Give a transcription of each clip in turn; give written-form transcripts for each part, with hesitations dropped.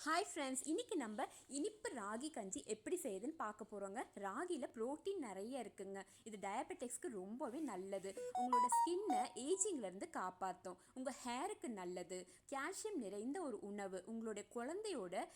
Hi friends, இன்றைக்கி நம்ம இனிப்பு ராகி கஞ்சி எப்படி செய்யுதுன்னு பார்க்க போகிறோங்க. ராகியில் ப்ரோட்டீன் நிறைய இருக்குங்க. இது டயபெட்டிக்ஸ்க்கு ரொம்பவே நல்லது. உங்களோட ஸ்கின்னை ஏஜிங்லேருந்து காப்பாற்றும். உங்கள் ஹேருக்கு நல்லது. கால்சியம் நிறைந்த ஒரு உணவு. உங்களுடைய குழந்தையோட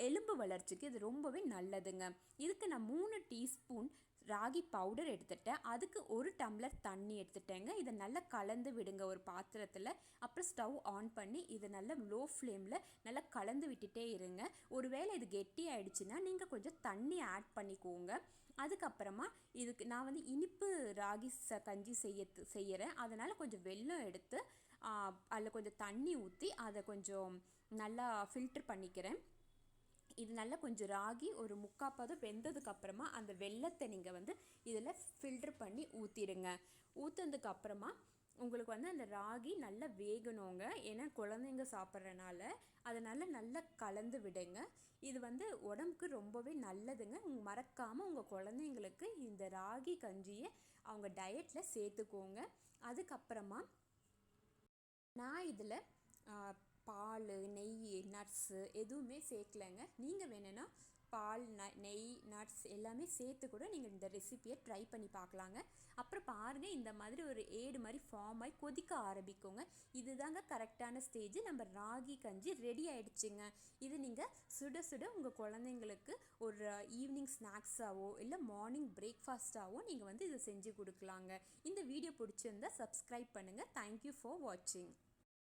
எலும்பு வளர்ச்சிக்கு இது ரொம்பவே நல்லதுங்க. இதுக்கு நான் 3 டீஸ்பூன் ராகி பவுடர் எடுத்துட்டேன். அதுக்கு 1 டம்ளர் தண்ணி எடுத்துட்டேங்க. இதை நல்லா கலந்து விடுங்க ஒரு பாத்திரத்தில். அப்புறம் ஸ்டவ் ஆன் பண்ணி இதை நல்லா லோ ஃப்ளேமில் நல்லா கலந்து விட்டுட்டே இருங்க. ஒருவேளை இது கெட்டி ஆயிடுச்சுன்னா நீங்கள் கொஞ்சம் தண்ணி ஆட் பண்ணிக்கோங்க. அதுக்கப்புறமா இதுக்கு நான் வந்து இனிப்பு ராகி கஞ்சி செய்கிறேன். அதனால் கொஞ்சம் வெல்லம் எடுத்து அதில் கொஞ்சம் தண்ணி ஊற்றி அதை கொஞ்சம் நல்லா ஃபில்டர் பண்ணிக்கிறேன். இது நல்லா கொஞ்சம் ராகி ஒரு 3/4 பதம் வெந்ததுக்கப்புறமா அந்த வெல்லத்தை நீங்கள் வந்து இதில் ஃபில்டர் பண்ணி ஊற்றிடுங்க. ஊற்றுனதுக்கப்புறமா உங்களுக்கு வந்து அந்த ராகி நல்லா வேகணுங்க. ஏன்னா குழந்தைங்க சாப்பிட்றனால அதனால் நல்லா கலந்து விடுங்க. இது வந்து உடம்புக்கு ரொம்பவே நல்லதுங்க. மறக்காமல் உங்கள் குழந்தைங்களுக்கு இந்த ராகி கஞ்சியை அவங்க டயட்டில் சேர்த்துக்கோங்க. அதுக்கப்புறமா நான் இதில் பால், நெய், நட்ஸு எதுவுமே சேர்க்கலைங்க. நீங்கள் வேணும்னா பால், நெய், நட்ஸ் எல்லாமே சேர்த்து கூட நீங்கள் இந்த ரெசிப்பியை ட்ரை பண்ணி பார்க்கலாங்க. அப்புறம் பாருங்கள், இந்த மாதிரி ஒரு ஏடு மாதிரி ஃபார்ம் ஆகி கொதிக்க ஆரம்பிக்குங்க. இதுதாங்க கரெக்டான ஸ்டேஜ். நம்ம ராகி கஞ்சி ரெடி ஆகிடுச்சுங்க. இது நீங்கள் சுட சுட உங்கள் குழந்தைங்களுக்கு ஒரு ஈவினிங் ஸ்நாக்ஸாவோ இல்லை மார்னிங் பிரேக்ஃபாஸ்ட்டாவோ நீங்கள் வந்து இதை செஞ்சு கொடுக்கலாங்க. இந்த வீடியோ பிடிச்சிருந்தா சப்ஸ்கிரைப் பண்ணுங்கள். தேங்க்யூ ஃபார் வாட்சிங்.